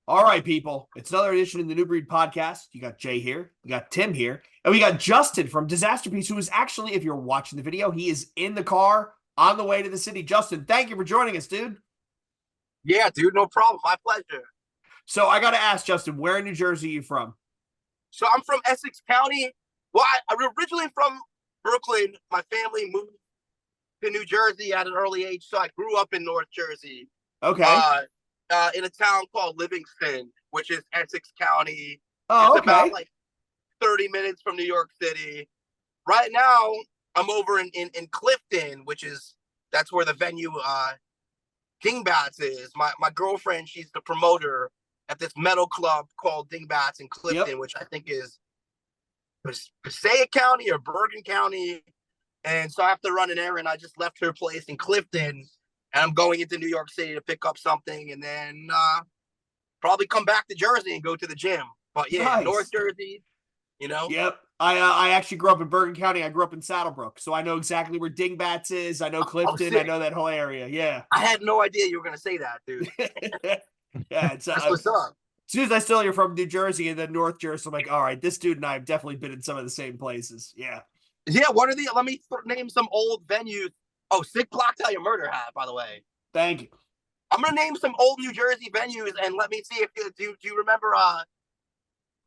All right, people. It's another edition in the New Breed podcast. You got Jay here, we got Tim here, and we got Justin from Dizasterpiece, who is actually, if you're watching the video, he is in the car on the way to the city. Justin, thank you for joining us, dude. Yeah, dude, no problem. My pleasure. So I got to ask, Justin, where in New Jersey are you from? So I'm from Essex County. Well, I'm originally from Brooklyn. My family moved to New Jersey at an early age, so I grew up in North Jersey, Okay. uh, in a town called Livingston, which is Essex County. It's Oh, about okay. like 30 minutes from New York City. Right now, I'm over in Clifton, that's where the venue Dingbats is. My girlfriend, she's the promoter at this metal club called Dingbats in Yep. Clifton, which I think is Passaic County or Bergen County. And so I have to run an errand. I just left her place in Clifton, and I'm going into New York City to pick up something, and then probably come back to Jersey and go to the gym. But yeah, North Nice. Jersey, you know. Yep. I actually grew up in Bergen County. I grew up in Saddlebrook, so I know exactly where Dingbats is. I know I'm Clifton. I sick. know that whole area. Yeah. I had no idea you were gonna say that, dude. Yeah, it's That's what's up. as soon as I saw you're from New Jersey and then North Jersey, I'm like, all right, this dude and I have definitely been in some of the same places. Yeah. Yeah, what are the? Let me name some old venues. Oh, Sick Block Tell Your Murder hat, by the way. Thank you. I'm gonna name some old New Jersey venues, and let me see if do you remember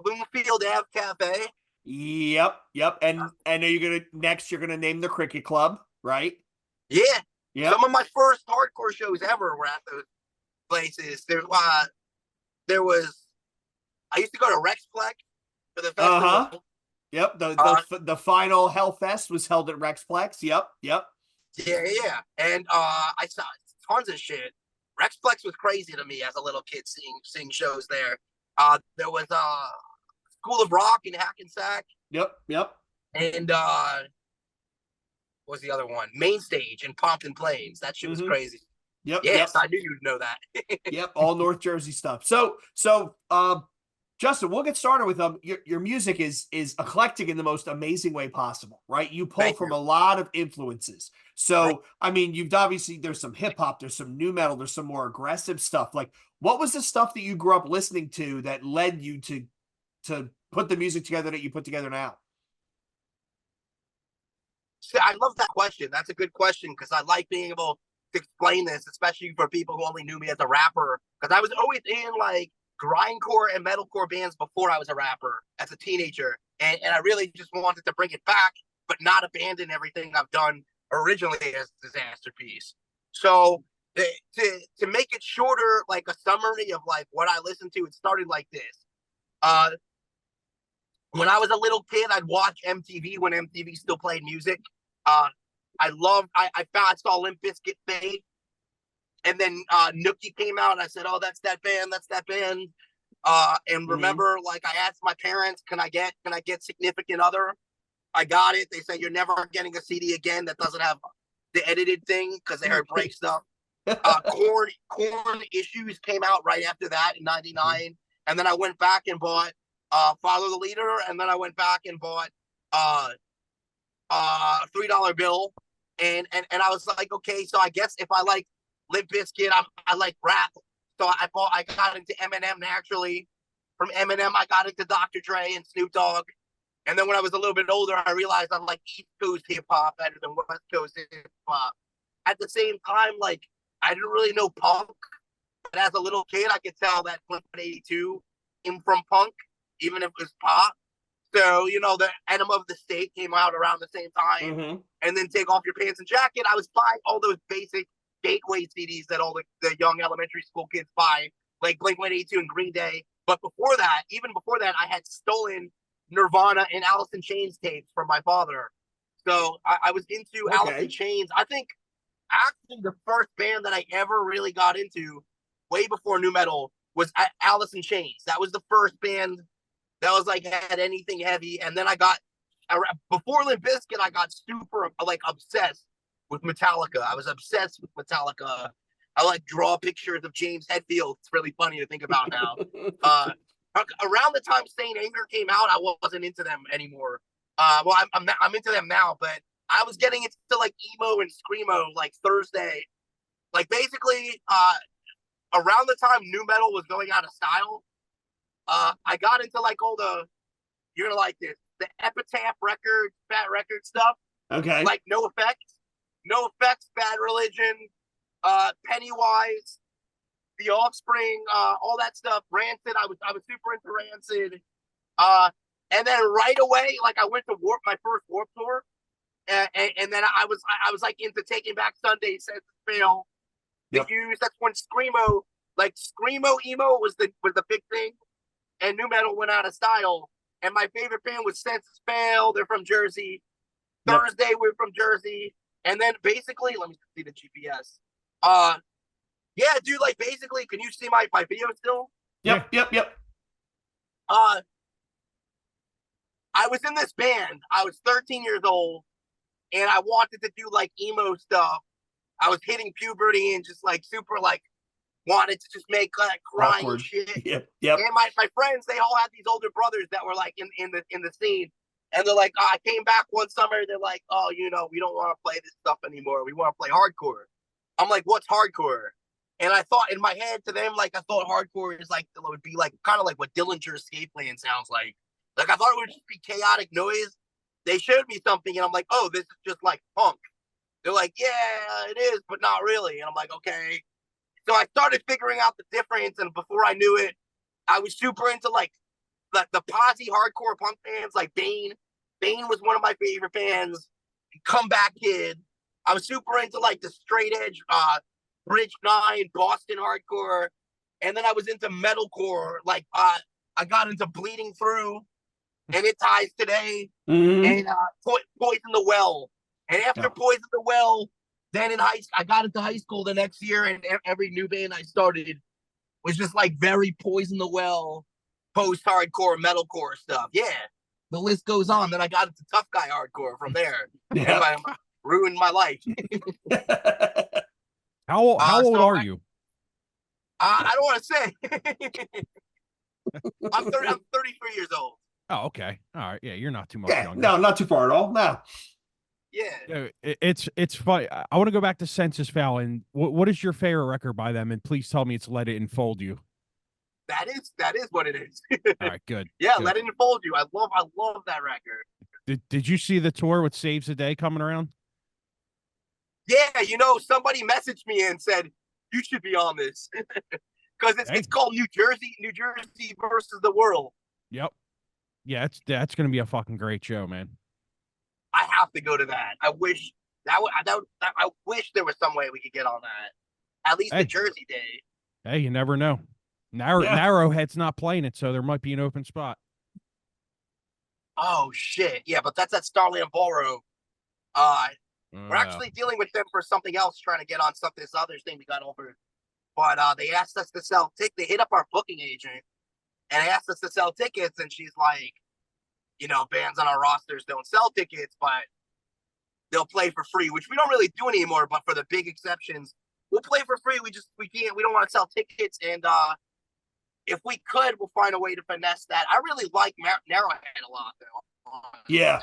Bloomfield Ave Cafe? Yep, yep. And are you gonna next? You're gonna name the cricket club, right? Yeah, some Yep. of my first hardcore shows ever were at those places. There was I used to go to Rexplex for the Uh huh. festival. Yep. The Uh, the final Hellfest was held at Rexplex. Yep. Yep. yeah, and I saw tons of shit. Rexplex was crazy to me as a little kid seeing shows there. There was School of Rock in Hackensack, Yep. Yep. and what was the other one? Main Stage in Pompton Plains. That shit was Mm-hmm. crazy. Yep. Yes, Yep. I knew you'd know that. Yep. All North Jersey stuff. Justin, we'll get started with your music is eclectic in the most amazing way possible, right? You pull Thank from you. a lot of influences. Thank So, I mean, you've obviously there's some hip hop, there's some new metal, there's some more aggressive stuff. Like, what was the stuff that you grew up listening to that led you to put the music together that you put together now? See, I love that question. That's a good question because I like being able to explain this, especially for people who only knew me as a rapper. Because I was always in like grindcore and metalcore bands before I was a rapper as a teenager. And I really just wanted to bring it back, but not abandon everything I've done originally as Dizasterpiece. So to make it shorter, like a summary of like what I listened to, it started like this. Uh, when I was a little kid, I'd watch MTV when MTV still played music. Uh, I saw Limp Bizkit fade, and then Nookie came out, and I said, "Oh, that's that band, that's that band." And Mm-hmm. remember, like I asked my parents, can I get Significant Other? I got it. They said you're never getting a CD again that doesn't have the edited thing because they heard break stuff. Corn Issues came out right after that in '99, and then I went back and bought Follow the Leader, and then I went back and bought uh $3 bill, and I was like, okay, so I guess if I like Limp Bizkit, I like rap. So I got into Eminem naturally. From Eminem, I got into Dr. Dre and Snoop Dogg. And then when I was a little bit older, I realized I like East Coast hip hop better than West Coast hip hop. At the same time, like I didn't really know punk, but as a little kid, I could tell that Blink-182 came from punk, even if it was pop. So, the Enema of the State came out around the same time. Mm-hmm. And then Take Off Your Pants and Jacket. I was buying all those basic gateway CDs that all the young elementary school kids buy, like Blink-182 and Green Day. But before that, even before that, I had stolen Nirvana and Alice in Chains tapes from my father. So I was into Alice in Okay. Chains. I think actually the first band that I ever really got into, way before new metal, was Alice in Chains. That was the first band that was like had anything heavy. And then I got before Limp Bizkit, I got super like obsessed with Metallica. I was obsessed with Metallica. I like draw pictures of James Hetfield. It's really funny to think about now. Uh, Around the time Saint Anger came out, I wasn't into them anymore. Well, I'm into them now, but I was getting into like emo and screamo like Thursday. Like basically, around the time nu metal was going out of style, I got into like all the, you're gonna like this, the Epitaph record, Fat Record stuff. Okay. Like No Effects, Bad Religion, Pennywise, The Offspring, all that stuff. Rancid, I was super into Rancid. And then right away, like I went to my first Warp tour, and then I was like into Taking Back Sunday, Sense of Fail, The Used. That's when screamo emo was the big thing, and nu metal went out of style. And my favorite band was Sense of Fail. They're from Jersey. Thursday, we're from Jersey. And then basically, let me see the GPS. Yeah, dude, like basically, can you see my video still? Yep. I was in this band. I was 13 years old, and I wanted to do like emo stuff. I was hitting puberty and just like super like wanted to just make like crying Awkward shit. Yep. And my friends, they all had these older brothers that were like in the scene. And they're like, oh, I came back one summer. They're like, oh, we don't want to play this stuff anymore. We want to play hardcore. I'm like, what's hardcore? And I thought in my head to them, like, I thought hardcore is like, it would be like kind of like what Dillinger Escape Plan sounds like. Like, I thought it would just be chaotic noise. They showed me something, and I'm like, oh, this is just like punk. They're like, yeah, it is, but not really. And I'm like, okay. So I started figuring out the difference, and before I knew it, I was super into like the posse hardcore punk bands like Bane. Bane was one of my favorite bands. Comeback Kid. I was super into like the straight edge Bridge 9, Boston hardcore. And then I was into metalcore. Like I got into Bleeding Through and It Ties Today and Poison the Well. And after Poison the Well, then I got into high school the next year, and every new band I started was just like very Poison the Well, post-hardcore, metalcore stuff. Yeah, the list goes on. Then I got into tough guy hardcore from there. Yeah. And ruined my life. How old are you? I don't want to say. I'm 33 years old. Oh, okay. All right. Yeah, you're not too much younger. No, not too far at all. No. Yeah. It's funny. I want to go back to Census Foul, and what is your favorite record by them? And please tell me it's Let It Enfold You. That is what it is. All right, good. Yeah, good. Let It Enfold You. I love that record. Did you see the tour with Saves the Day coming around? Yeah, somebody messaged me and said you should be on this because it's called New Jersey versus the World. Yep. Yeah, that's gonna be a fucking great show, man. I have to go to that. I wish I wish there was some way we could get on that. At least the Jersey Day. Hey, you never know. Narrowhead's not playing it, so there might be an open spot. Oh shit! Yeah, but that's at Starland Ballroom. We're actually dealing with them for something else, trying to get on this other thing we got over. But they asked us to sell tickets. They hit up our booking agent and asked us to sell tickets, and she's like, bands on our rosters don't sell tickets, but they'll play for free, which we don't really do anymore. But for the big exceptions, we'll play for free. We don't want to sell tickets, and if we could, we'll find a way to finesse that. I really like Narrowhead a lot, though. Yeah.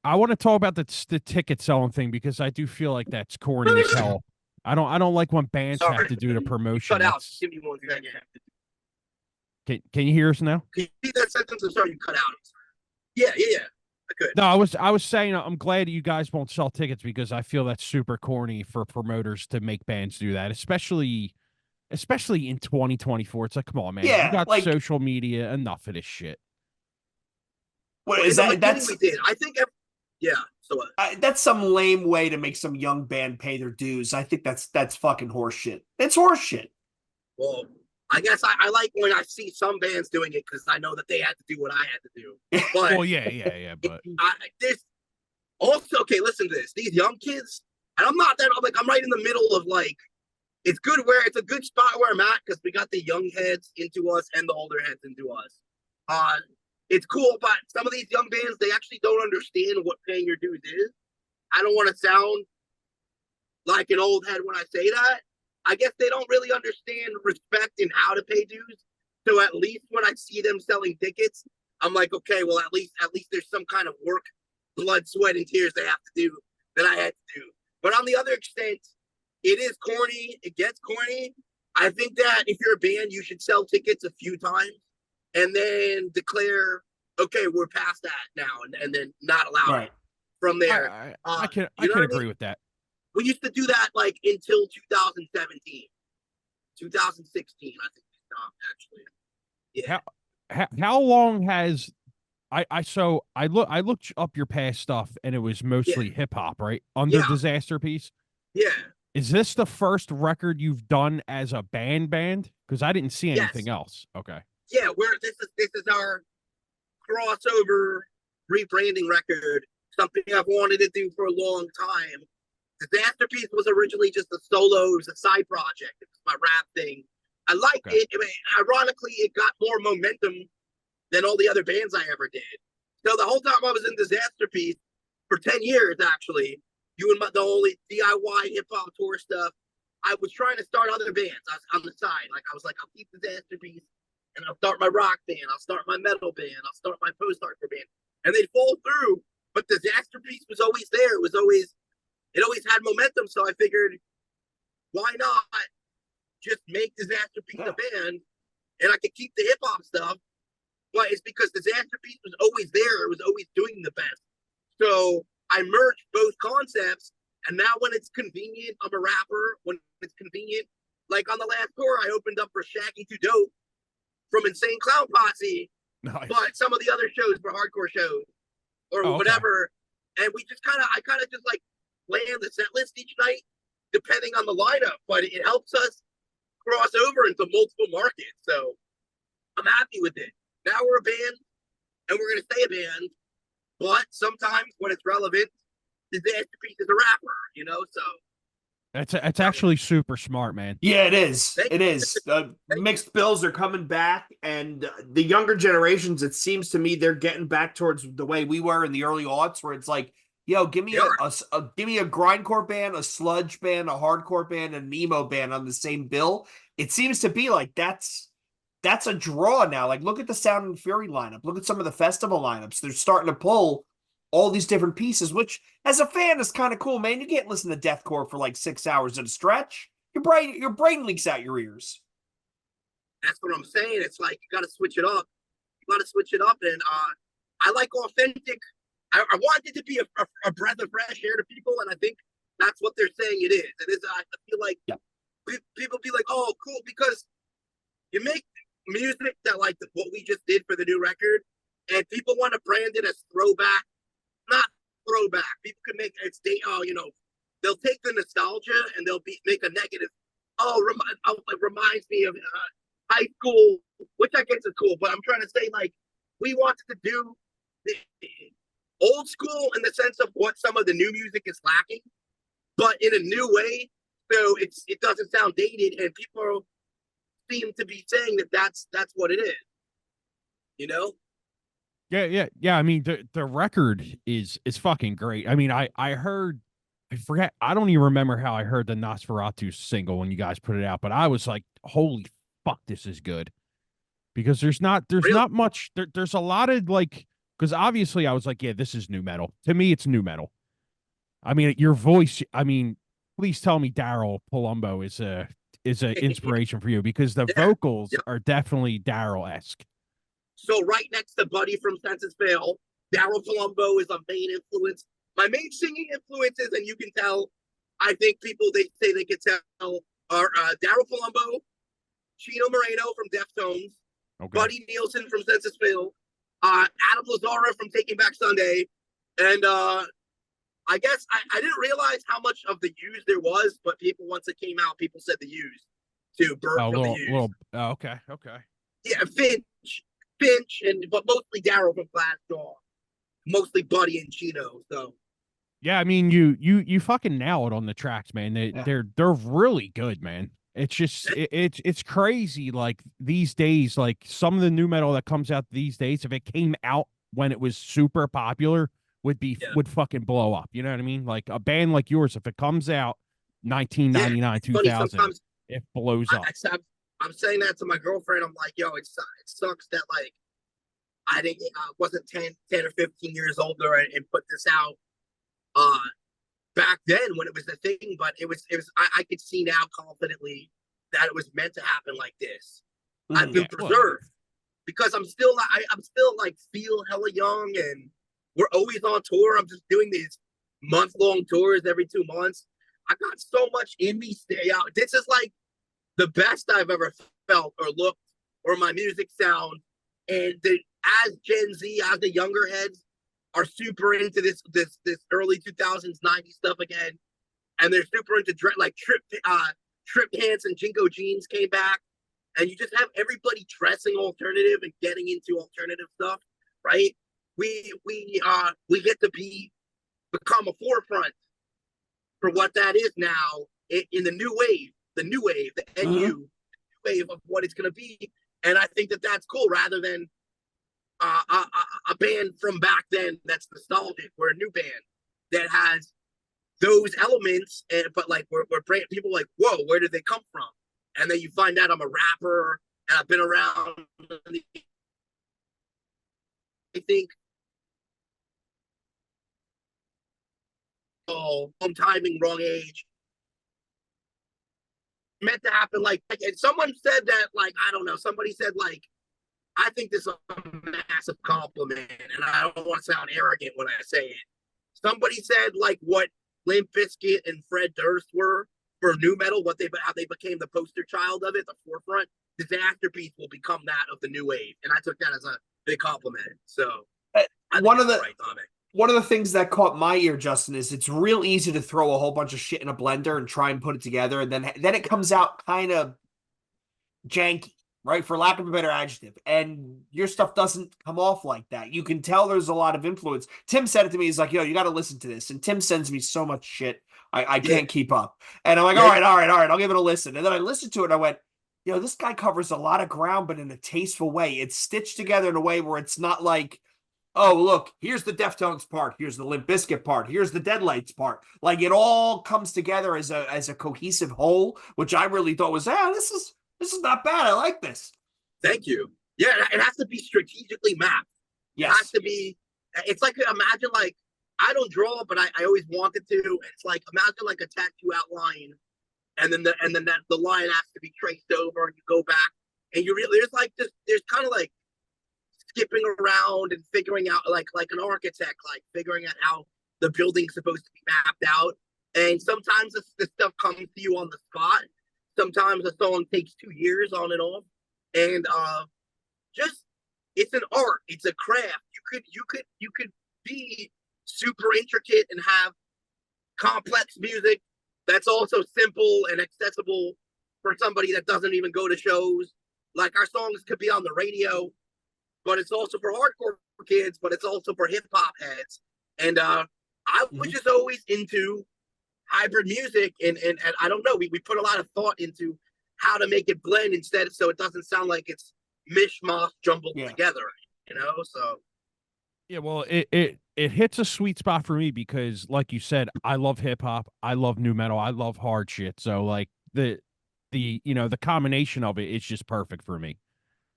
I want to talk about the ticket selling thing because I do feel like that's corny as hell. I don't like when bands have to do the promotion. Cut out. Give me 1 second. Can you hear us now? Can you repeat that sentence? I'm sorry, you cut out. Yeah. I could. No, I was saying I'm glad you guys won't sell tickets because I feel that's super corny for promoters to make bands do that, especially in 2024. It's like, come on, man. Yeah, you got social media. Enough of this shit. What is that? That's we did. I think. Yeah. So that's some lame way to make some young band pay their dues. I think that's fucking horseshit. It's horseshit. Well, I guess I like when I see some bands doing it because I know that they had to do what I had to do. But well, yeah. But there's also listen to this. These young kids, and I'm not that. I'm right in the middle of it's a good spot where I'm at because we got the young heads into us and the older heads into us. It's cool, but some of these young bands, they actually don't understand what paying your dues is. I don't want to sound like an old head when I say that. I guess they don't really understand respect and how to pay dues. So at least when I see them selling tickets, I'm like, okay, well, at least there's some kind of work, blood, sweat, and tears they have to do that I had to do. But on the other extent, It is corny. It gets corny. I think that if you're a band, you should sell tickets a few times and then declare, okay, we're past that now, and then not allow it from there. I can agree with that. We used to do that like until 2017, 2016. I think we stopped actually. Yeah. How long has I looked up your past stuff and it was mostly hip hop, right? Under Dizasterpiece. Yeah. Is this the first record you've done as a band? Because I didn't see anything else. Okay. Yeah, this is our crossover rebranding record. Something I've wanted to do for a long time. Dizasterpiece was originally just a solo, it was a side project. It was my rap thing. I liked it. I mean, ironically, it got more momentum than all the other bands I ever did. So the whole time I was in Dizasterpiece for 10 years, actually, doing the only DIY hip hop tour stuff, I was trying to start other bands on the side. Like I was like, I'll keep Dizasterpiece and I'll start my rock band, I'll start my metal band, I'll start my post-hardcore band. And they'd fall through, but Dizasterpiece was always there. It always had momentum. So I figured, why not just make Dizasterpiece a band and I could keep the hip hop stuff? But it's because Dizasterpiece was always there. It was always doing the best. So I merged both concepts. And now when it's convenient, I'm a rapper. When it's convenient, like on the last tour, I opened up for Shaggy 2 Dope from Insane Clown Posse. Nice. But some of the other shows were hardcore shows or whatever. And I kind of just like plan the set list each night, depending on the lineup. But it helps us cross over into multiple markets. So I'm happy with it. Now we're a band and we're going to stay a band. But sometimes when it's relevant, Dizasterpiece is a rapper, so. That's actually super smart, man. Yeah, it is. It is. Mixed bills are coming back, and the younger generations, it seems to me, they're getting back towards the way we were in the early aughts, where it's like, yo, give me give me a grindcore band, a sludge band, a hardcore band, and an emo band on the same bill. It seems to be like that's a draw now. Like, look at the Sound and Fury lineup. Look at some of the festival lineups. They're starting to pull all these different pieces, which as a fan is kind of cool, man. You can't listen to deathcore for like 6 hours at a stretch. Your brain leaks out your ears. That's what I'm saying. It's like you got to switch it up. And I like authentic. I want it to be a breath of fresh air to people, and I think that's what they're saying it is. It is. I feel like people be like, "Oh, cool," because you make music that like what we just did for the new record, and people want to brand it as throwback. Not throwback. People can make it's they'll take the nostalgia and they'll make a negative. It reminds me of high school, which I guess is cool. But I'm trying to say, like, we wanted to do the old school in the sense of what some of the new music is lacking, but in a new way. So it doesn't sound dated, and people seem to be saying that's what it is. Yeah. I mean, the record is fucking great. I mean, I forget. I don't even remember how I heard the Nosferatu single when you guys put it out, but I was like, holy fuck, this is good. Because there's not much. There's a lot of like, because obviously I was like, yeah, this is new metal. To me, it's new metal. I mean, your voice. I mean, please tell me Daryl Palumbo is an inspiration for you, because the vocals are definitely Daryl-esque. So right next to Buddy from Senses Fail, Daryl Palumbo is a main influence. My main singing influences, and you can tell, I think people, they say they can tell, are Daryl Palumbo, Chino Moreno from Deftones, Buddy Nielsen from Senses Fail, Adam Lazzara from Taking Back Sunday, and I guess I didn't realize how much of the Used there was, but people, once it came out, people said the Used too. Bert from the Used. Okay. Yeah, Finch, but mostly Daryl from Glassjaw, mostly Buddy and Chino. So yeah, I mean, you fucking nail it on the tracks, man. They're really good, man. It's just it's crazy. Like these days, like some of the new metal that comes out these days, if it came out when it was super popular, would fucking blow up. You know what I mean? Like a band like yours, if it comes out 1999, 2000, it blows up. I'm saying that to my girlfriend. I'm like, yo, it sucks that like I wasn't 10 or 15 years older and put this out back then when it was the thing, but I could see now confidently that it was meant to happen like this. I've been preserved because I'm still like feel hella young, and we're always on tour. I'm just doing these month-long tours every 2 months. I got so much in me. Stay out. This is like the best I've ever felt or looked, or my music sound. And as Gen Z, as the younger heads are super into this early 2000s, 90s stuff again, and they're super into like trip pants and Jinko jeans came back, and you just have everybody dressing alternative and getting into alternative stuff, right? We get to become a forefront for what that is now in the new wave, the NU, the new wave of what it's going to be. And I think that that's cool, rather than a band from back then that's nostalgic. We're a new band that has those elements, but like we're people like, whoa, where did they come from? And then you find out I'm a rapper and I've been around. I think wrong timing, wrong age. Meant to happen and someone said that, like, I don't know, somebody said, like, I think this is a massive compliment, and I don't want to sound arrogant when I say it. Somebody said, like, what Limp Bizkit and Fred Durst were for nu metal, how they became the poster child of it, the forefront. Dizasterpiece will become that of the new wave, and I took that as a big compliment. So one of the things that caught my ear, Justin, is it's real easy to throw a whole bunch of shit in a blender and try and put it together, and then it comes out kind of janky, right? For lack of a better adjective. And your stuff doesn't come off like that. You can tell there's a lot of influence. Tim said it to me. He's like, yo, you got to listen to this. And Tim sends me so much shit. I can't keep up. And I'm like, all right. I'll give it a listen. And then I listened to it and I went, yo, this guy covers a lot of ground, but in a tasteful way. It's stitched together in a way where it's not like, oh, look, here's the Deftones part. Here's the Limp Bizkit part. Here's the Deadlights part. Like, it all comes together as a cohesive whole, which I really thought was, this is not bad. I like this. Thank you. Yeah, it has to be strategically mapped. Yes. It has to be. It's like, imagine, like, I don't draw, but I always wanted to. It's like, imagine like a tattoo outline, and then the line has to be traced over, and you go back, and you really there's kind of like skipping around and figuring out like an architect, like figuring out how the building's supposed to be mapped out. And sometimes the stuff comes to you on the spot. Sometimes a song takes 2 years on and off. And just, it's an art. It's a craft. You could be super intricate and have complex music that's also simple and accessible for somebody that doesn't even go to shows. Like, our songs could be on the radio, but it's also for hardcore kids, but it's also for hip hop heads. And I was just always into hybrid music, and I don't know, we put a lot of thought into how to make it blend instead, so it doesn't sound like it's mishmash jumbled together, so. Yeah, well, it hits a sweet spot for me because, like you said, I love hip hop, I love nu metal, I love hard shit. So like the combination of it is just perfect for me.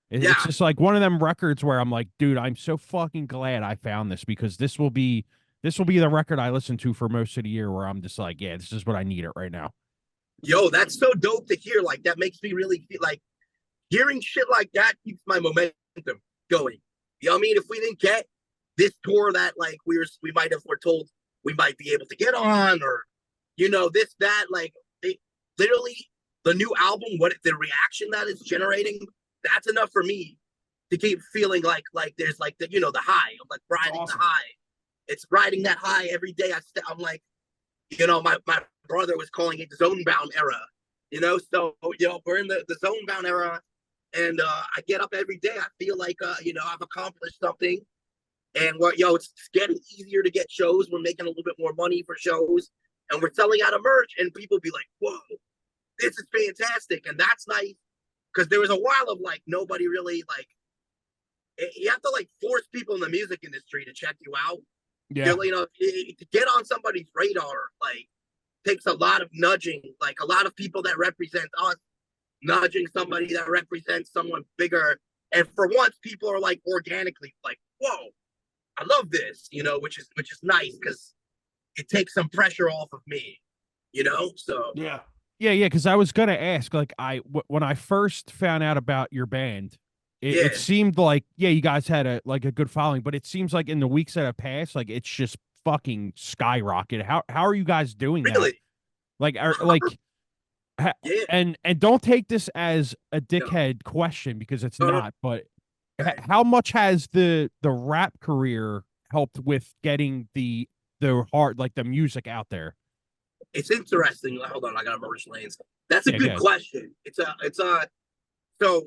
It's just like one of them records where I'm like, dude, I'm so fucking glad I found this, because this will be the record I listen to for most of the year, where I'm just like, yeah, this is what I need it right now. Yo, that's so dope to hear. Like, that makes me really feel like hearing shit like that keeps my momentum going. You know what I mean? If we didn't get this tour that, like, we might have were told we might be able to get on, or this, that, like, literally the new album, what the reaction that is generating, that's enough for me to keep feeling like there's like the the high. I'm like riding the high. It's riding that high every day. I'm like, my brother was calling it zone bound era. So we're in the zone bound era, and I get up every day. I feel like I've accomplished something, and it's getting easier to get shows. We're making a little bit more money for shows, and we're selling out of merch, and people be like, whoa, this is fantastic. And that's nice, because there was a while of like nobody really, like, you have to like force people in the music industry to check you out. Yeah. To get on somebody's radar, like, takes a lot of nudging, like a lot of people that represent us nudging somebody that represents someone bigger. And for once, people are like organically like, whoa, I love this, which is nice, because it takes some pressure off of me, you know? So Yeah. Yeah, yeah, because I was gonna ask, like, when I first found out about your band, it yeah, seemed like, yeah, you guys had a good following, but it seems like in the weeks that have passed, like it's just fucking skyrocketed. How are you guys doing that? really. Like, are like, ha, Yeah. and don't take this as a No, dickhead question because it's no, no. not, but Okay. how much has the rap career helped with getting the heart, like the music out there? It's interesting. Hold on, I got to merge lanes. That's a Yeah, good good. question. So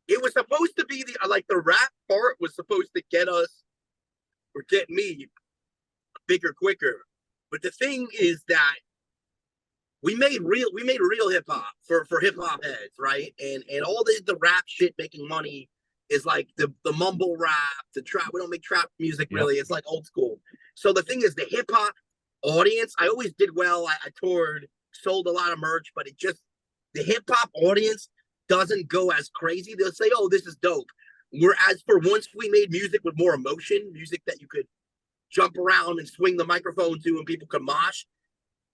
it was supposed to be the rap part was supposed to get us or get me bigger quicker. But the thing is that we made real hip hop for hip hop heads, right? And all the rap shit making money is like the mumble rap, the trap. We don't make trap music Yep. really. It's like old school. So the thing is, the hip hop audience, I always did well. I toured, sold a lot of merch, but the hip hop audience doesn't go as crazy. They'll say, "Oh, this is dope." Whereas for once we made music with more emotion, music that you could jump around and swing the microphone to, and people could mosh.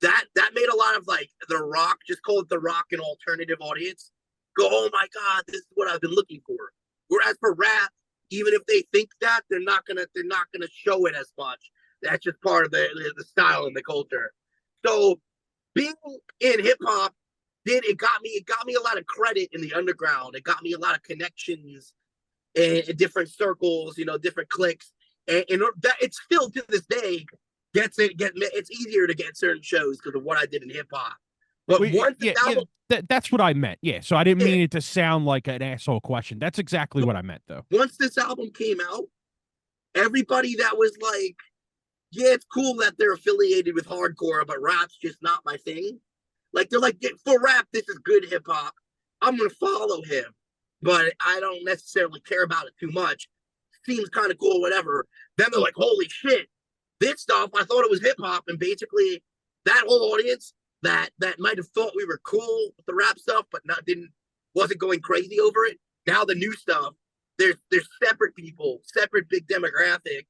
That made a lot of like the rock, just call it the rock and alternative audience, go, "Oh my god, this is what I've been looking for." Whereas for rap, even if they think that, they're not gonna show it as much. That's just part of the style and the culture. So being in hip hop it got me a lot of credit in the underground. It got me a lot of connections in different circles, different cliques, and that it's still to this day it's easier to get certain shows because of what I did in hip hop. But once Yeah, this yeah, album, that's what I meant. Yeah, so I didn't yeah, mean it to sound like an asshole question. That's exactly what I meant, though. once this album came out, everybody that was like, "Yeah, it's cool that they're affiliated with hardcore, but rap's just not my thing." Like they're like, "For rap, this is good hip hop. I'm gonna follow him, but I don't necessarily care about it too much. Seems kind of cool, whatever." Then they're like, "Holy shit, this stuff! I thought it was hip hop," and basically that whole audience that might have thought we were cool with the rap stuff, but wasn't going crazy over it. Now the new stuff, there's separate people, separate big demographic,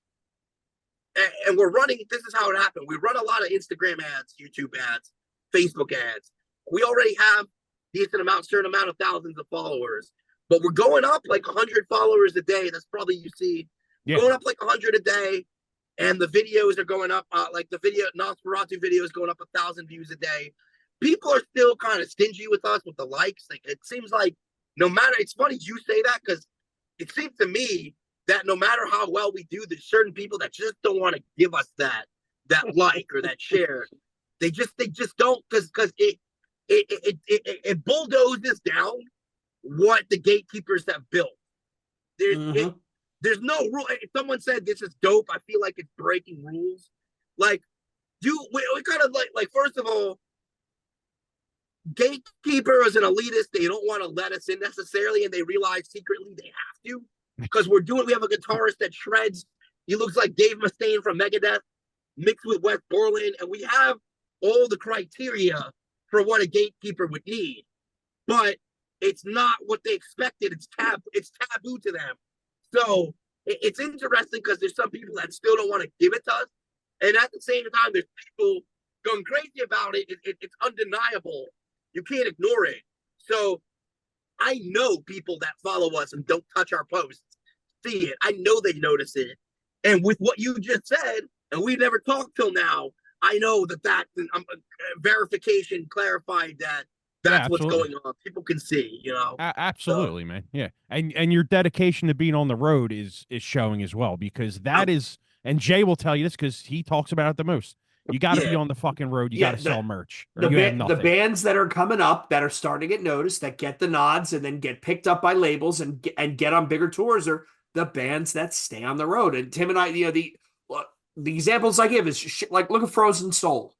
and we're running. This is how it happened. We run a lot of Instagram ads, YouTube ads, Facebook ads. We already have certain amount of thousands of followers, but we're going up like 100 followers a day. That's probably you see Yeah, going up like 100 a day, and the videos are going up. Like the video Nosferatu video is going up 1,000 views a day. People are still kind of stingy with us with the likes. Like it seems like no matter. It's funny you say that because it seems to me that no matter how well we do, there's certain people that just don't want to give us that like or that share. They just don't because it bulldozes down what the gatekeepers have built. There's Mhm. there's no rule. If someone said this is dope, I feel like it's breaking rules. Like we kind of like first of all, gatekeeper is an elitist. They don't want to let us in necessarily, and they realize secretly they have to because we have a guitarist that shreds. He looks like Dave Mustaine from Megadeth mixed with Wes Borland, and we have all the criteria for what a gatekeeper would need, but it's not what they expected. It's taboo to them. So it's interesting because there's some people that still don't want to give it to us, and at the same time, there's people going crazy about it. It's undeniable. You can't ignore it. So I know people that follow us and don't touch our posts see it. I know they notice it. And with what you just said, and we never talked till now, I know that verification clarified that yeah, that's what's absolutely. going on. People can see. So Absolutely, man. Yeah, and your dedication to being on the road is showing as well because that is, and Jay will tell you this because he talks about it the most. You got to be yeah, on the fucking road. You got Yeah, to sell merch, or the you have the nothing. bands that are coming up that are starting to get noticed, that get the nods and then get picked up by labels and get on bigger tours are the bands that stay on the road. And Tim and I, the examples I give is like look at Frozen Soul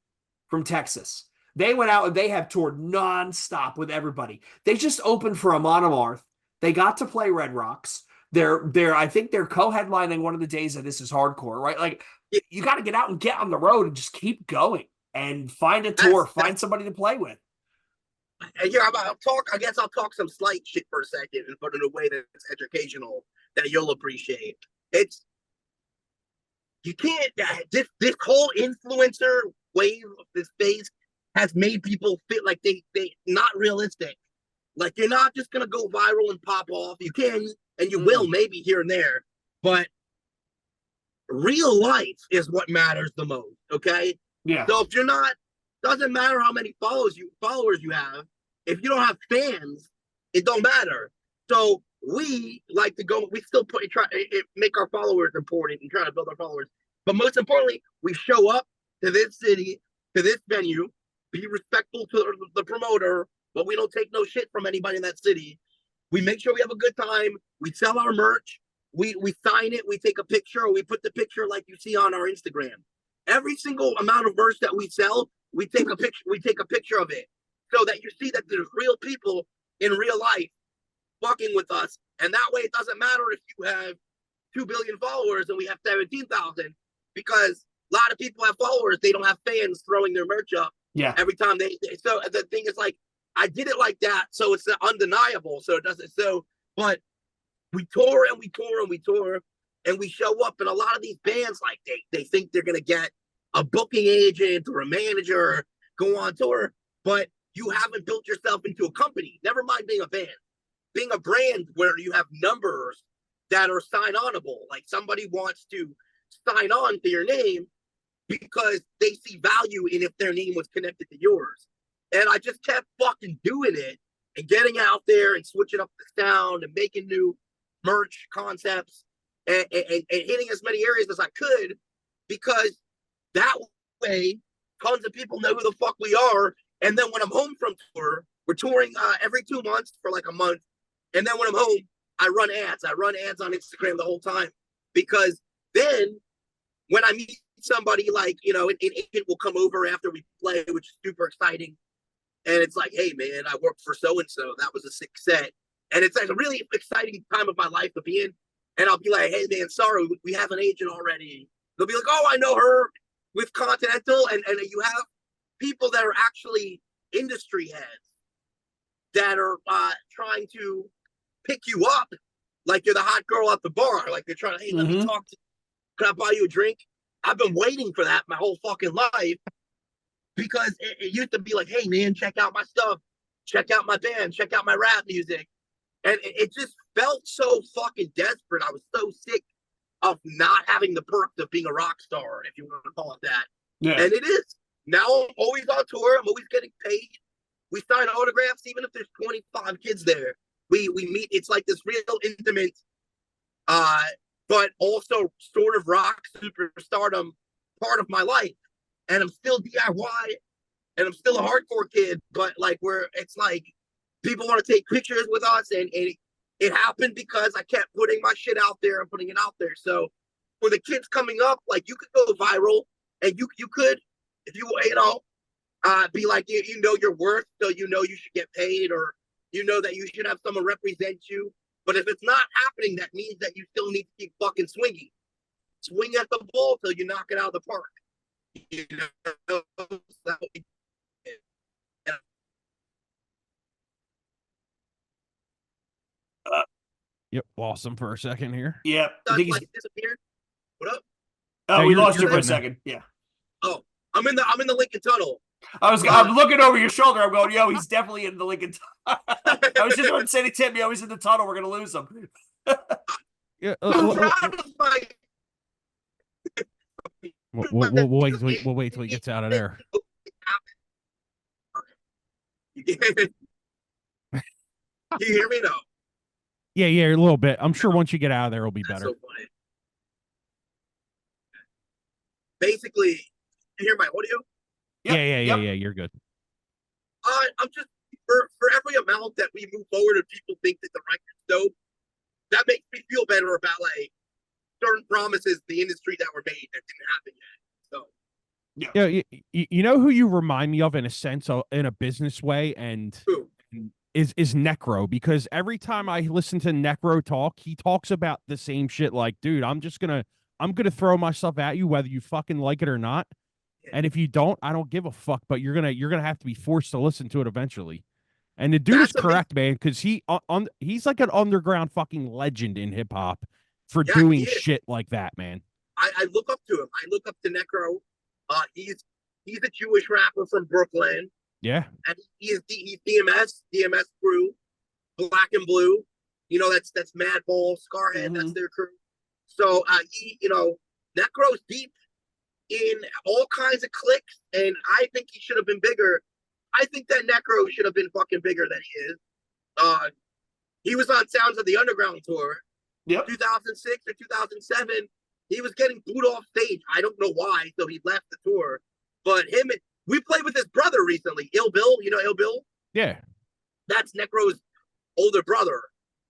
from Texas. They went out and they have toured nonstop with everybody. They just opened for a Monomarth. They got to play Red Rocks. They're I think they're co-headlining one of the days of This Is Hardcore, right? Like you got to get out and get on the road and just keep going and find a tour, find somebody to play with. and here I'll talk. I guess I'll talk some slight shit for a second, but in a way that's educational that you'll appreciate. It's you can't. This whole influencer wave of this phase has made people feel like they not realistic. Like you're not just gonna go viral and pop off. You can and you will maybe here and there, but real life is what matters the most. Okay. Yeah. So if you're not, doesn't matter how many followers you have. If you don't have fans, it don't matter. So we like to go. We still make our followers important and try to build our followers. But most importantly, we show up to this city, to this venue, be respectful to the promoter, but we don't take no shit from anybody in that city. We make sure we have a good time. We sell our merch. We sign it. We take a picture. Or we put the picture like you see on our Instagram. Every single amount of merch that we sell, we take a picture. We take a picture of it so that you see that there's real people in real life fucking with us. And that way, it doesn't matter if you have 2 billion followers and we have 17,000, because a lot of people have followers. They don't have fans throwing their merch up. Yeah. Every time they so the thing is like, I did it like that, so it's undeniable. So it doesn't. So, but we tour and we tour and we tour and we show up, and a lot of these bands, like they think they're gonna get a booking agent or a manager, go on tour, but you haven't built yourself into a company. Never mind being a band, being a brand where you have numbers that are sign-onable. Like somebody wants to sign on to your name because they see value in if their name was connected to yours. And I just kept fucking doing it and getting out there and switching up the sound and making new merch concepts and hitting as many areas as I could, because that way tons of people know who the fuck we are. And then when I'm home from tour, we're touring every 2 months for like a month. And then when I'm home, I run ads. I run ads on Instagram the whole time, because then when I meet somebody, like, you know, an agent will come over after we play, which is super exciting. And it's like, hey, man, I worked for so-and-so. That was a sick set. And it's like a really exciting time of my life to be in. And I'll be like, hey, man, sorry, we have an agent already. They'll be like, oh, I know her with Continental. And you have people that are actually industry heads that are trying to pick you up like you're the hot girl at the bar. Like they're trying to, hey, let me talk to you. Can I buy you a drink? I've been waiting for that my whole fucking life, because it used to be like, hey, man, check out my stuff. Check out my band. Check out my rap music. And it just felt so fucking desperate. I was so sick of not having the perks of being a rock star, if you want to call it that. Yeah. And it is. Now I'm always on tour. I'm always getting paid. We sign autographs, even if there's 25 kids there. We meet. It's like this real intimate, but also sort of rock superstardom part of my life. And I'm still DIY, and I'm still a hardcore kid, but like it's like people want to take pictures with us, and it happened because I kept putting my shit out there and putting it out there. So for the kids coming up, like, you could go viral, and you could, if you know, be like, you know your worth, so you know you should get paid, or you know that you should have someone represent you. But if it's not happening, that means that you still need to keep fucking swinging. Swing at the ball till you knock it out of the park. You know, Yep, lost him for a second here. Yep. I think he's disappeared. What up? Oh, we lost you for a second. Yeah. Oh, I'm in the Lincoln Tunnel. I'm looking over your shoulder. I'm going, yo, he's definitely in the Lincoln Tunnel. I was just going to say to Tim, yo, he's in the tunnel. We're going to lose him. Yeah. We'll wait till he gets out of there. You hear me now? Yeah, a little bit. I'm sure once you get out of there, it'll be better. So funny. Basically, you hear my audio? Yep. Yeah. You're good. I'm just for every amount that we move forward and people think that the record's dope, that makes me feel better about like certain promises in the industry that were made that didn't happen yet. So. Yeah, you know who you remind me of in a sense, in a business way, and is Necro, because every time I listen to Necro talk, he talks about the same shit. Like, dude, I'm gonna throw myself at you whether you fucking like it or not, and if you don't, I don't give a fuck. But you're gonna have to be forced to listen to it eventually. And the dude is correct, man, because he's like an underground fucking legend in hip hop for doing shit like that, man. I look up to him. I look up to Necro. He's a Jewish rapper from Brooklyn. Yeah. And he's DMS crew, Black and Blue. You know, that's Madball, Scarhead, that's their crew. So Necro's deep in all kinds of cliques, and I think he should have been bigger. I think that Necro should have been fucking bigger than he is. He was on Sounds of the Underground tour. Yep. 2006 or 2007. He was getting booed off stage. I don't know why, so he left the tour. But we played with his brother recently, Ill Bill. You know Ill Bill? Yeah. That's Necro's older brother.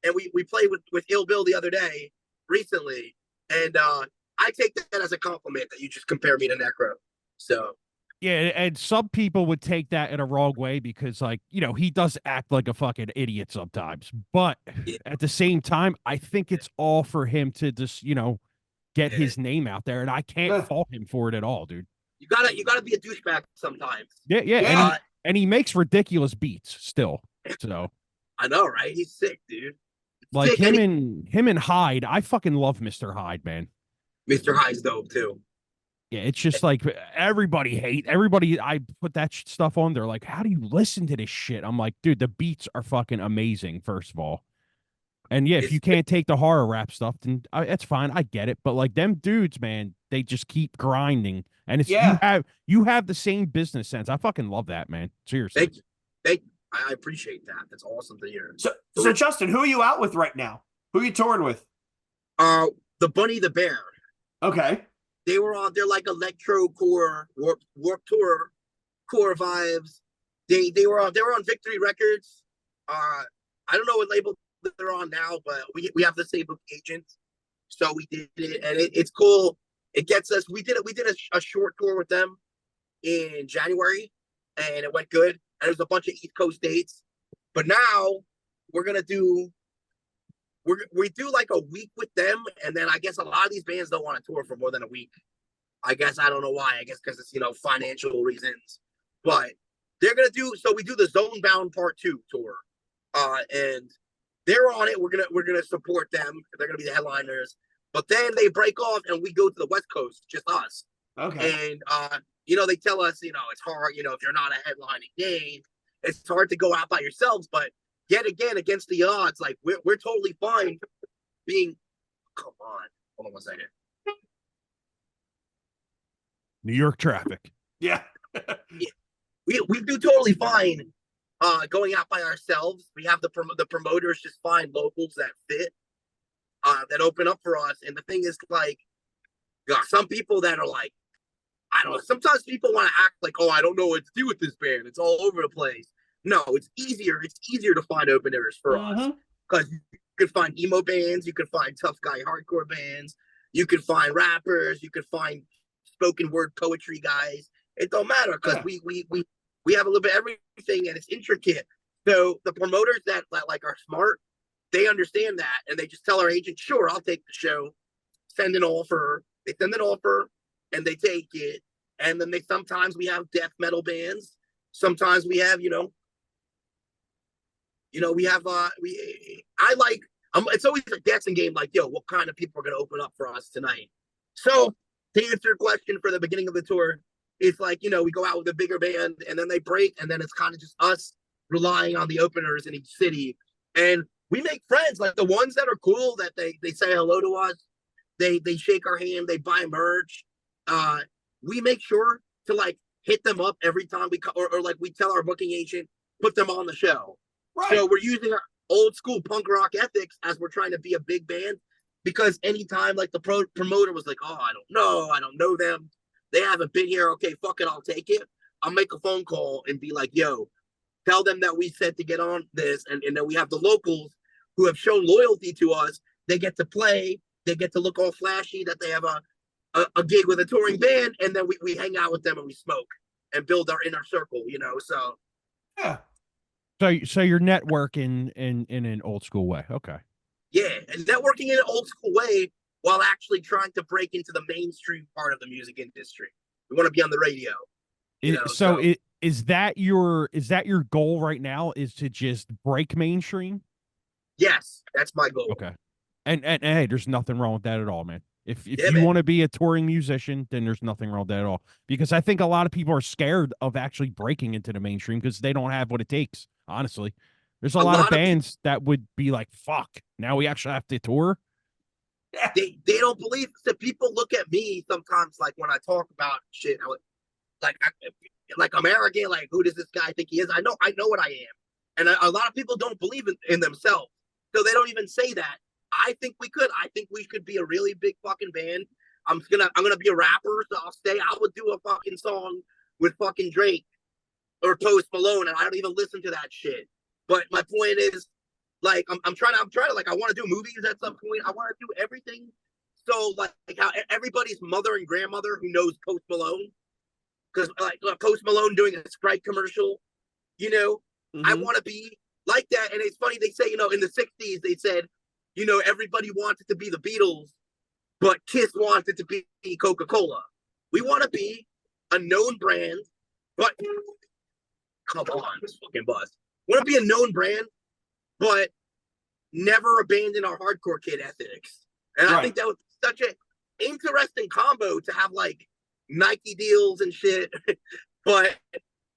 And we played with Ill Bill the other day, recently. And I take that as a compliment that you just compare me to Necro. So. Yeah, and some people would take that in a wrong way because, like, he does act like a fucking idiot sometimes. But at the same time, I think it's all for him to just, get his name out there, and I can't fault him for it at all, dude. You gotta be a douchebag sometimes. Yeah. And he makes ridiculous beats still. So I know, right? He's sick, dude. Like sick, him and Hyde. I fucking love Mr. Hyde, man. Mr. Hyde's dope too. Yeah, it's just like everybody. I put that stuff on. They're like, "How do you listen to this shit?" I'm like, dude, the beats are fucking amazing. First of all, and yeah, if you can't take the horror rap stuff, then that's fine. I get it. But like them dudes, man, they just keep grinding, and it's you have the same business sense. I fucking love that, man. Seriously. Thank you. I appreciate that. That's awesome to hear. So Justin, who are you out with right now? Who are you touring with? The Bunny the Bear. Okay. They were on. They're like electro core, warp tour, core vibes. They were on Victory Records. I don't know what label they're on now, but we have the same book agents, so we did it, and it's cool. It gets us. We did a short tour with them in January, and it went good. And there's a bunch of East Coast dates, but now we're gonna do. We do like a week with them, and then I guess a lot of these bands don't want to tour for more than a week. I guess I don't know why. I guess because it's financial reasons, but they're gonna do. So we do the Zone Bound Part 2 tour, and they're on it. We're gonna support them. They're gonna be the headliners, but then they break off, and we go to the West Coast, just us. Okay. And they tell us, it's hard. If you're not a headlining name, it's hard to go out by yourselves, but. Yet again, against the odds, like we're totally fine being. Come on, hold on one second. New York traffic. Yeah. we do totally fine going out by ourselves. We have the promoters just find locals that fit, that open up for us. And the thing is, like, some people that are like, I don't know. Sometimes people want to act like, oh, I don't know what to do with this band. It's all over the place. No, it's easier. It's easier to find openers for us because you can find emo bands, you can find tough guy hardcore bands, you can find rappers, you can find spoken word poetry guys. It don't matter because we have a little bit of everything and it's intricate. So the promoters that like are smart, they understand that and they just tell our agent, sure, I'll take the show. Send an offer. They send an offer and they take it. And then sometimes we have death metal bands. Sometimes we have, we have it's always a guessing game, like, yo, what kind of people are gonna open up for us tonight? So to answer your question for the beginning of the tour, it's like, we go out with a bigger band and then they break, and then it's kind of just us relying on the openers in each city. And we make friends, like the ones that are cool, that they say hello to us, they shake our hand, they buy merch. We make sure to like hit them up every time or like we tell our booking agent, put them on the show. Right. So we're using our old school punk rock ethics as we're trying to be a big band, because anytime like the promoter was like, oh, I don't know them, they haven't been here, okay, fuck it, I'll take it. I'll make a phone call and be like, yo, tell them that we said to get on this, and then we have the locals who have shown loyalty to us. They get to play, they get to look all flashy that they have a gig with a touring band, and then we hang out with them and we smoke and build our inner circle, so yeah. So you're networking in an old school way. Okay. Yeah, and networking in an old school way while actually trying to break into the mainstream part of the music industry. We want to be on the radio. Is that your goal right now, is to just break mainstream? Yes, that's my goal. Okay. And hey, there's nothing wrong with that at all, man. If Yeah, you man. want to be a touring musician, then there's nothing wrong with that at all. Because I think a lot of people are scared of actually breaking into the mainstream because they don't have what it takes. Honestly, there's a A lot of lot of people, bands that would be like, "Fuck, now we actually have to tour." they don't believe that. People look at me sometimes like when I talk about shit, like like I'm arrogant. Like, who does this guy think he is? I know what I am, and a lot of people don't believe in themselves, so they don't even say that. I think we could. I think we could be a really big fucking band. I'm gonna be a rapper, so I'll stay. I would do a fucking song with fucking Drake or Post Malone, and I don't even listen to that shit. But my point is, like, I'm trying to like, I want to do movies at some point. I want to do everything. So like how everybody's mother and grandmother who knows Post Malone, because like Post Malone doing a Sprite commercial, you know, I want to be like that. And it's funny, they say, in the 60s, they said, everybody wanted to be the Beatles, but Kiss wanted to be Coca-Cola. We want to be a known brand, but come on, this fucking bus. Want to be a known brand, but never abandon our hardcore kid ethics. And I think that was such an interesting combo to have like Nike deals and shit, but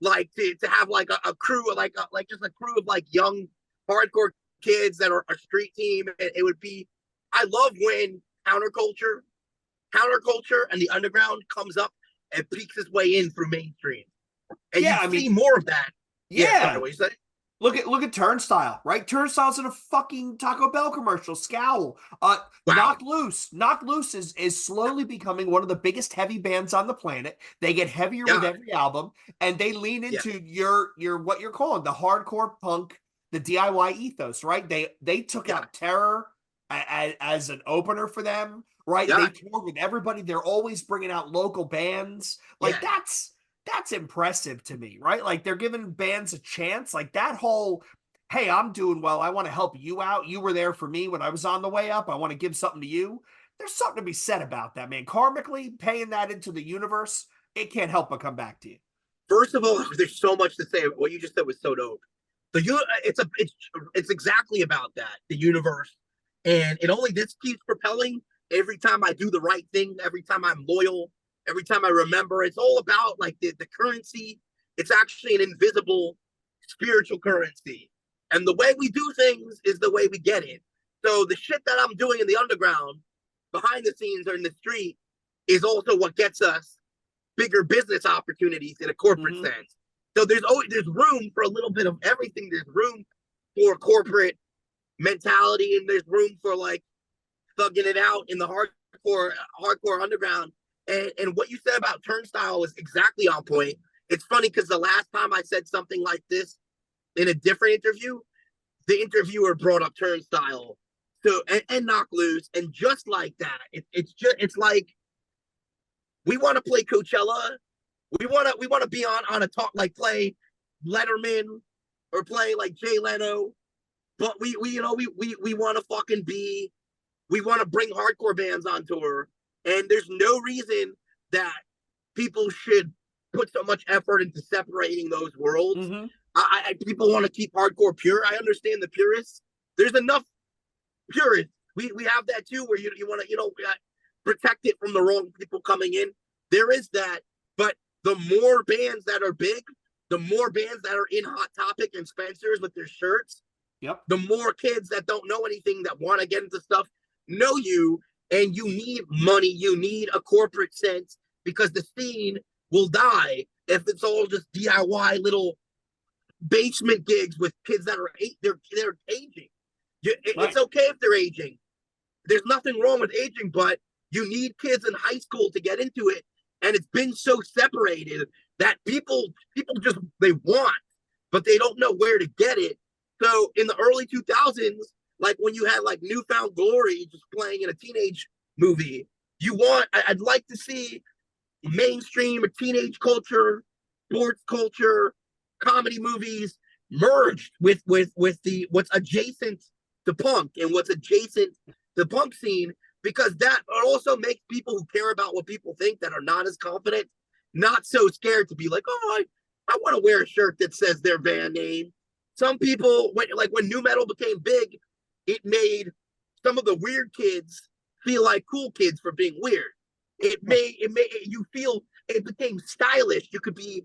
like to have like a crew, like just a crew of like young hardcore kids that are a street team. It would be, I love when counterculture and the underground comes up and peeks its way in through mainstream. And you see more of that. Yeah. What you say? Look at Turnstile, right? Turnstile's in a fucking Taco Bell commercial. Scowl. Wow. Knocked Loose. Knocked Loose is slowly becoming one of the biggest heavy bands on the planet. They get heavier with every album, and they lean into your what you're calling the hardcore punk, the DIY ethos, right? They took out Terror as an opener for them, right? They toured with everybody. They're always bringing out local bands. Like that's impressive to me, right? Like they're giving bands a chance. Like that whole, hey, I'm doing well. I want to help you out. You were there for me when I was on the way up. I want to give something to you. There's something to be said about that, man. Karmically, paying that into the universe, it can't help but come back to you. First of all, there's so much to say. What you just said was so dope. It's exactly about that, the universe. And this keeps propelling every time I do the right thing, every time I'm loyal, every time I remember. It's all about like the currency. It's actually an invisible spiritual currency. And the way we do things is the way we get it. So the shit that I'm doing in the underground, behind the scenes or in the street, is also what gets us bigger business opportunities in a corporate sense. So there's room for a little bit of everything. There's room for corporate mentality, and there's room for like thugging it out in the hardcore underground. And what you said about Turnstile was exactly on point. It's funny because the last time I said something like this in a different interview, the interviewer brought up Turnstile, so and Knock Loose, and just like that, it's like we want to play Coachella, we want to be on a talk, like play Letterman or play like Jay Leno, but we want to fucking be, we want to bring hardcore bands on tour. And there's no reason that people should put so much effort into separating those worlds. People want to keep hardcore pure. I understand the purists. There's enough purists. We have that too, where you want to protect it from the wrong people coming in. There is that, but the more bands that are big, the more bands that are in Hot Topic and Spencer's with their shirts. The more kids that don't know anything that want to get into stuff know you. And you need money, you need a corporate sense, because the scene will die if it's all just DIY little basement gigs with kids that are they're aging. It's okay if they're aging. There's nothing wrong with aging, but you need kids in high school to get into it. And it's been so separated that people just, they want, but they don't know where to get it. So in the early 2000s, like when you had like Newfound Glory just playing in a teenage movie, I'd like to see mainstream or teenage culture, sports culture, comedy movies merged with the what's adjacent to punk and what's adjacent to the punk scene, because that also makes people who care about what people think, that are not as confident, not so scared to be like, oh, I want to wear a shirt that says their band name. Some people, when nu metal became big, it made some of the weird kids feel like cool kids for being weird. It you feel it became stylish. You could be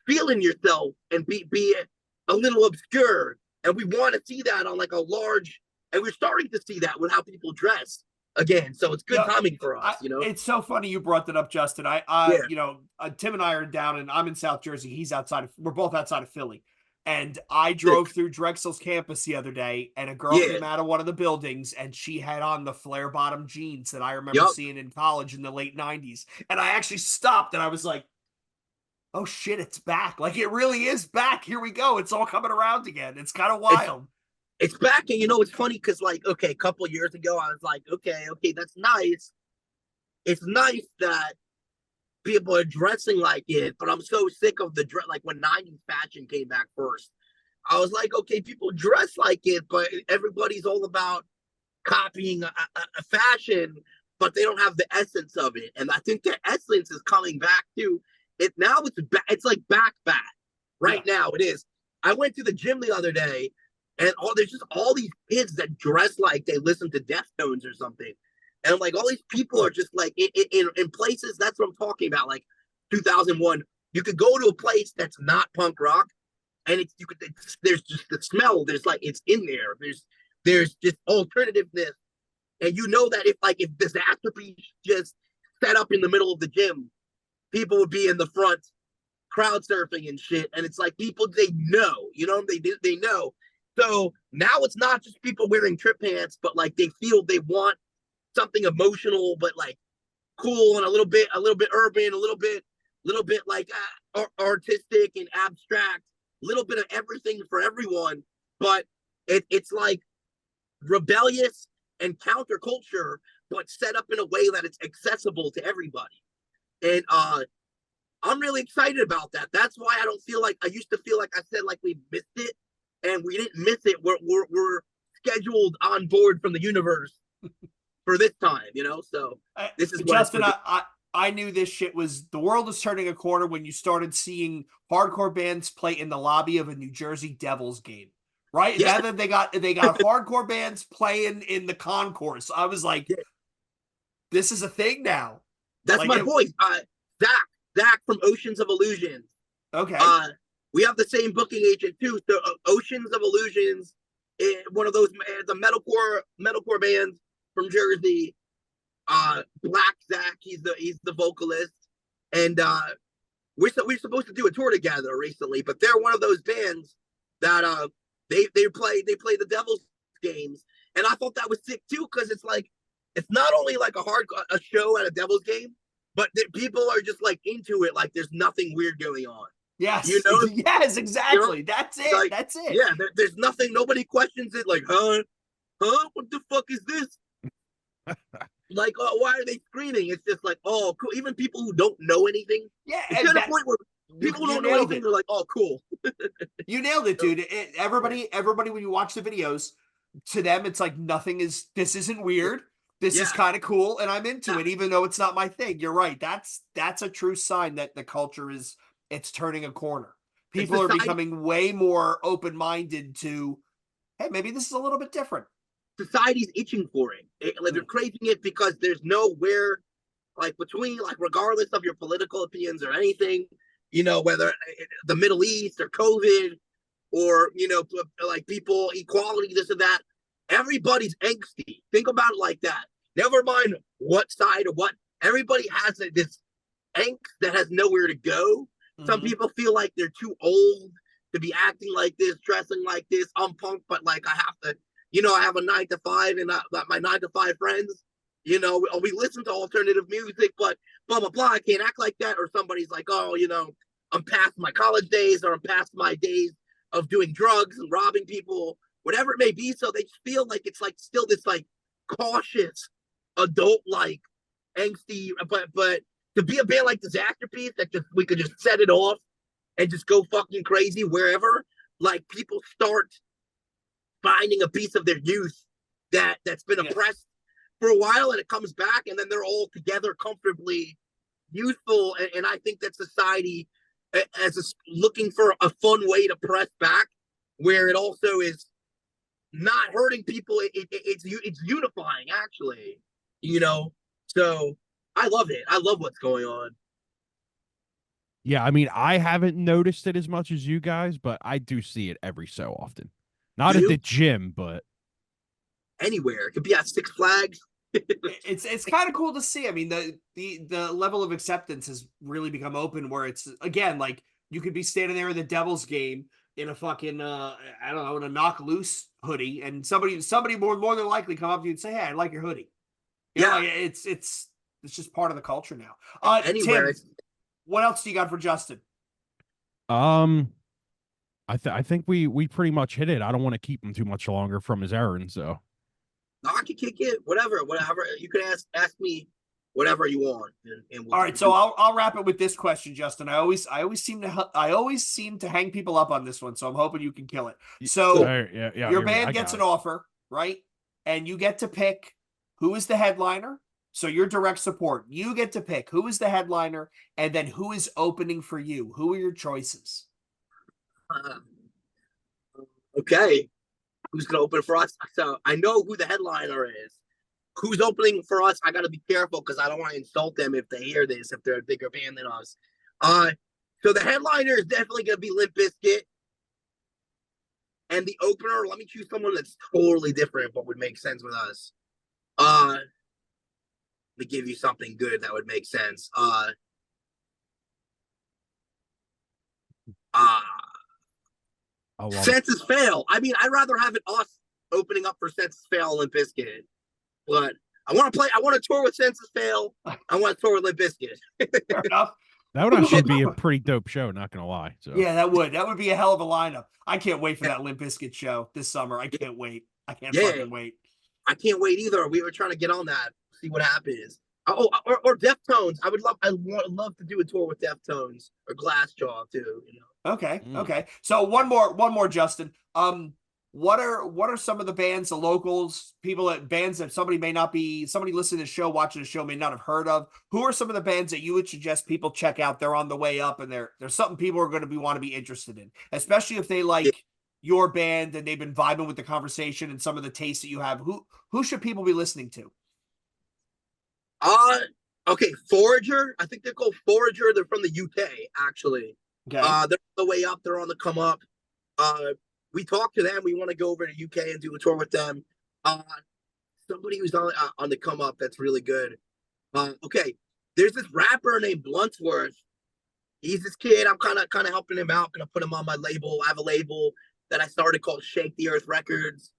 feeling yourself and be a little obscure. And we want to see that on like a large, and we're starting to see that with how people dress again. So it's good timing for us, It's so funny you brought that up, Justin. Tim and I are down, and I'm in South Jersey. We're both outside of Philly. And I drove through Drexel's campus the other day, and a girl came out of one of the buildings, and she had on the flare bottom jeans that I remember seeing in college in the late 90s. And I actually stopped, and I was like, oh shit, it's back. Like, it really is back. Here we go. It's all coming around again. It's kind of wild. It's back, and it's funny because, like, okay, a couple of years ago, I was like, okay, that's nice. It's nice that people are dressing like it, but I'm so sick of the dress. Like when 90s fashion came back first, I was like, okay, people dress like it, but everybody's all about copying a fashion, but they don't have the essence of it. And I think the essence is coming back to it now. It's like back right now. It is. I went to the gym the other day, and there's just all these kids that dress like they listen to Deftones or something. And like all these people are just like in places. That's what I'm talking about. Like 2001, you could go to a place that's not punk rock, and there's just the smell. There's like it's in there. There's just alternativeness, and that if Dizasterpiece just set up in the middle of the gym, people would be in the front, crowd surfing and shit. And it's like people they know, they know. So now it's not just people wearing trip pants, but like they feel they want something emotional, but like cool and a little bit urban, a little bit like artistic and abstract, a little bit of everything for everyone. But it's like rebellious and counterculture, but set up in a way that it's accessible to everybody. And I'm really excited about that. That's why I don't feel like I used to feel like I said like we missed it, and we didn't miss it. We're scheduled on board from the universe for this time, So this is Justin. I knew this shit was the world is turning a corner when you started seeing hardcore bands play in the lobby of a New Jersey Devils game, right? Yeah. Then they got hardcore bands playing in the concourse. I was like, this is a thing now. That's like, my boy, Zach from Oceans of Illusions. Okay. We have the same booking agent too. So Oceans of Illusions, one of those the metalcore bands from Jersey. Black Zach, he's the vocalist, and we're supposed to do a tour together recently. But they're one of those bands that they play the Devils games, and I thought that was sick too because it's like it's not only like a show at a Devils game, but people are just like into it. Like there's nothing weird going on. Yes, yes, exactly. That's it. Like, that's it. Yeah, there's nothing. Nobody questions it. Like, huh? What the fuck is this? Like, oh, why are they screaming? It's just like, oh, cool. Even people who don't know anything. Yeah, it's to the point where people who don't know anything, they're like, oh, cool. You nailed it, dude. Everybody, when you watch the videos, to them, it's like this isn't weird. This is kind of cool, and I'm into it, even though it's not my thing. You're right. That's a true sign that the culture it's turning a corner. People are becoming way more open-minded to, hey, maybe this is a little bit different. Society's itching for it. Like they're craving it because there's nowhere, like between, like regardless of your political opinions or anything, whether the Middle East or COVID or like people equality, this and that. Everybody's angsty. Think about it like that. Never mind what side or what. Everybody has this angst that has nowhere to go. Mm-hmm. Some people feel like they're too old to be acting like this, dressing like this. I'm punk, but like I have to. I have a 9 to 5 and my 9 to 5 friends, we listen to alternative music, but blah, blah, blah. I can't act like that. Or somebody's like, oh, I'm past my college days or I'm past my days of doing drugs and robbing people, whatever it may be. So they feel like it's like still this like cautious, adult-like, angsty, but to be a band like Dizasterpiece that we could just set it off and just go fucking crazy wherever, like people start finding a piece of their youth that's been oppressed for a while, and it comes back, and then they're all together comfortably youthful. And I think that society looking for a fun way to press back, where it also is not hurting people. It's unifying, actually. you know. So I love it. I love what's going on. Yeah, I mean, I haven't noticed it as much as you guys, but I do see it every so often. Not Do at you? the gym, but Anywhere. It could be at Six Flags. It's kind of cool to see. I mean, the level of acceptance has really become open where it's again like you could be standing there in the Devils game in a fucking I don't know, in a knock loose hoodie, and somebody more than likely come up to you and say, "Hey, I like your hoodie." You know, Yeah. like it's just part of the culture now. Anywhere. Tim, what else do you got for Justin? um, I think we pretty much hit it. I don't want to keep him too much longer from his errands, so. No, I can kick it. Whatever. You can ask me whatever you want, and All right, so I'll wrap it with this question, Justin. I always seem to hang people up on this one, so I'm hoping you can kill it. So Yeah, your here we go. I band gets got an it. offer, right? And you get to pick who is the headliner. So your direct support, you get to pick who is the headliner, and then who is opening for you. Who are your choices? uh, okay. Who's gonna open for us? So I know who the headliner is. Who's opening for us? I gotta be careful because I don't want to insult them if they hear this, if they're a bigger band than us. Uh so the headliner is definitely gonna be Limp Bizkit. And the opener, let me choose someone that's totally different but would make sense with us. Let me give you something good that would make sense. Uh I love it. Census Fail. I mean, I'd rather have it us opening up for Census Fail and Limp Bizkit. But I want to tour with Census Fail. I want to tour with Limp Bizkit. Fair enough. That would actually be a pretty dope show, not gonna lie. So Yeah, that would be a hell of a lineup. I can't wait for that Limp Bizkit show this summer. I can't wait. I can't Yeah, fucking wait. I can't wait either. We were trying to get on that, see what happens. Oh, or Deftones. Love to do a tour with Deftones or Glassjaw too. You know. Okay. So one more, Justin. What are some of the bands, the locals, bands that somebody listening to the show, watching the show may not have heard of? Who are some of the bands that you would suggest people check out? They're on the way up, and there's something people are going to want to be interested in, especially if they Yeah. like your band and they've been vibing with the conversation and some of the tastes that you have. Who should people be listening to? Okay, Forager. I think they're called Forager. They're from the UK, actually. Okay. They're on the way up. They're on the come up. We talked to them. We want to go over to UK and do a tour with them. Somebody who's on the come up that's really good. Okay, there's this rapper named Bluntsworth. He's this kid. I'm kind of helping him out. Gonna put him on my label. I have a label that I started called Shake the Earth Records.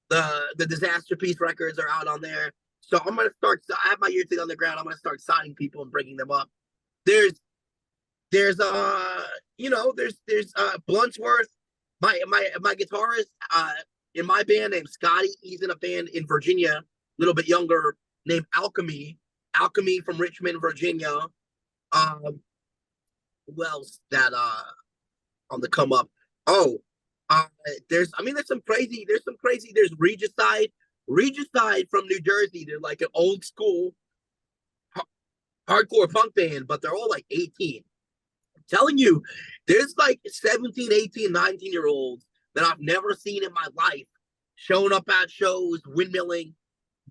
The Dizasterpiece records are out on there. So I'm gonna start. I have my ear to the underground. I'm gonna start signing people and bringing them up. There's Bluntsworth. My guitarist in my band named Scotty. He's in a band in Virginia, a little bit younger, named Alchemy. Alchemy from Richmond, Virginia. Who else that on the come up? Oh, there's some crazy. There's Regicide from New Jersey. They're like an old school hardcore punk band, but they're all like 18. I'm telling you, there's like 17, 18, 19-year-olds that I've never seen in my life showing up at shows, windmilling.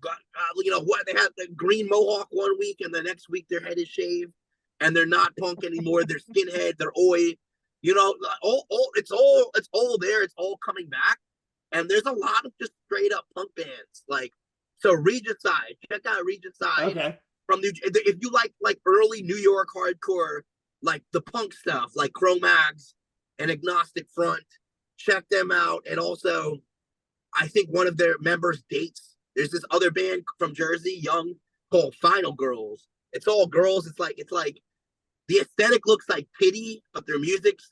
What they have the green mohawk one week, and the next week their head is shaved, and they're not punk anymore. They're skinhead. They're oi. It's all there. It's all coming back, and there's a lot of just straight up punk bands. Like, so Regicide. Check out Regicide. Okay. From if you like early New York hardcore, like the punk stuff, like Cro-Mags and Agnostic Front, check them out. And also, I think one of their members dates. There's this other band from Jersey, young, called Final Girls. It's all girls. It's like the aesthetic looks like Pity, but their music's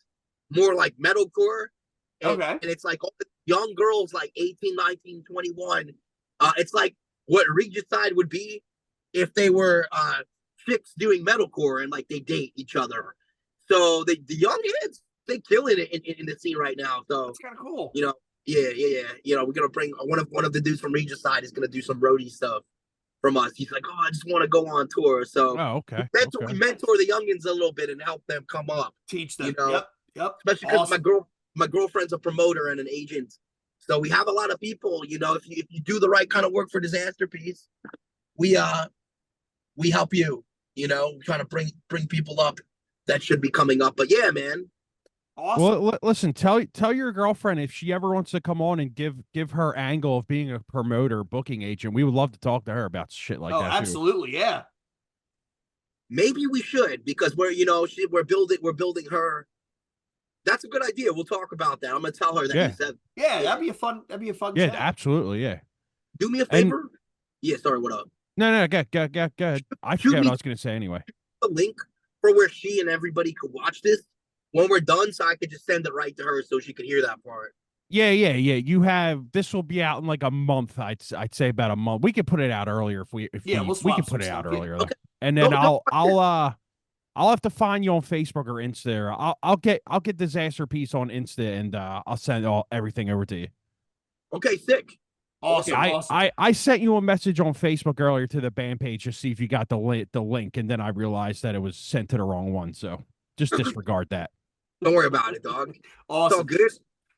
more like metalcore. Okay. And it's like all the young girls, like 18, 19, 21. It's like what Regicide would be if they were chicks doing metalcore and like they date each other. So the young kids, they killing it in the scene right now. So That's kind of cool. Yeah. We're gonna bring one of the dudes from Regicide is gonna do some roadie stuff from us. He's like, I just want to go on tour. So okay. We mentor the youngins a little bit and help them come up. Teach them. You know? Yep. Especially because my girlfriend's a promoter and an agent. So we have a lot of people, if you do the right kind of work for Dizasterpiece, we help you. You know, trying to bring people up that should be coming up. But yeah, man. Awesome. Well, listen, tell your girlfriend if she ever wants to come on and give her angle of being a promoter, booking agent. We would love to talk to her about shit like that. Absolutely, yeah. Maybe we should, because we're building her. That's a good idea. We'll talk about that. I'm gonna tell her that you said. Yeah, that'd be a fun. Yeah, chat. absolutely. Yeah. Do me a favor. Yeah, sorry. What up? No, go ahead. I forget what I was gonna say anyway. The link for where she and everybody could watch this when we're done, so I could just send it right to her so she could hear that part. Yeah. You have this will be out in like a month. I'd say about a month. We could put it out earlier if we can put it out earlier though. Okay. And then I'll have to find you on Facebook or Insta. I'll get Dizasterpiece on Insta and I'll send everything over to you. Okay, sick. Awesome. I sent you a message on Facebook earlier to the band page to see if you got the link, and then I realized that it was sent to the wrong one. So just disregard that. Don't worry about it, dog. Awesome. It's all good.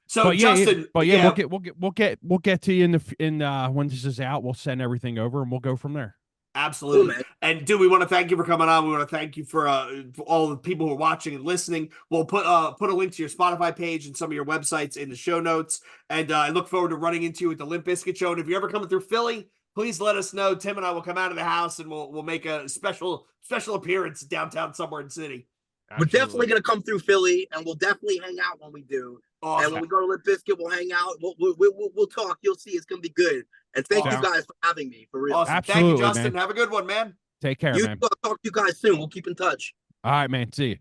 So Justin, we'll get to you in when this is out. We'll send everything over and we'll go from there. Absolutely. Cool, and dude, we want to thank you for coming on. We want to thank you for all the people who are watching and listening. We'll put a link to your Spotify page and some of your websites in the show notes. And I look forward to running into you at the Limp Bizkit show. And if you're ever coming through Philly, please let us know. Tim and I will come out of the house and we'll make a special appearance downtown somewhere in the city. Absolutely. We're definitely gonna come through Philly, and we'll definitely hang out when we do. Awesome. And when we go to Limp Bizkit, we'll hang out. We'll talk. You'll see, it's gonna be good. And thank you guys for having me. For real. Awesome. Absolutely, thank you, Justin. Man. Have a good one, man. Take care, man. I'll talk to you guys soon. We'll keep in touch. All right, man. See you.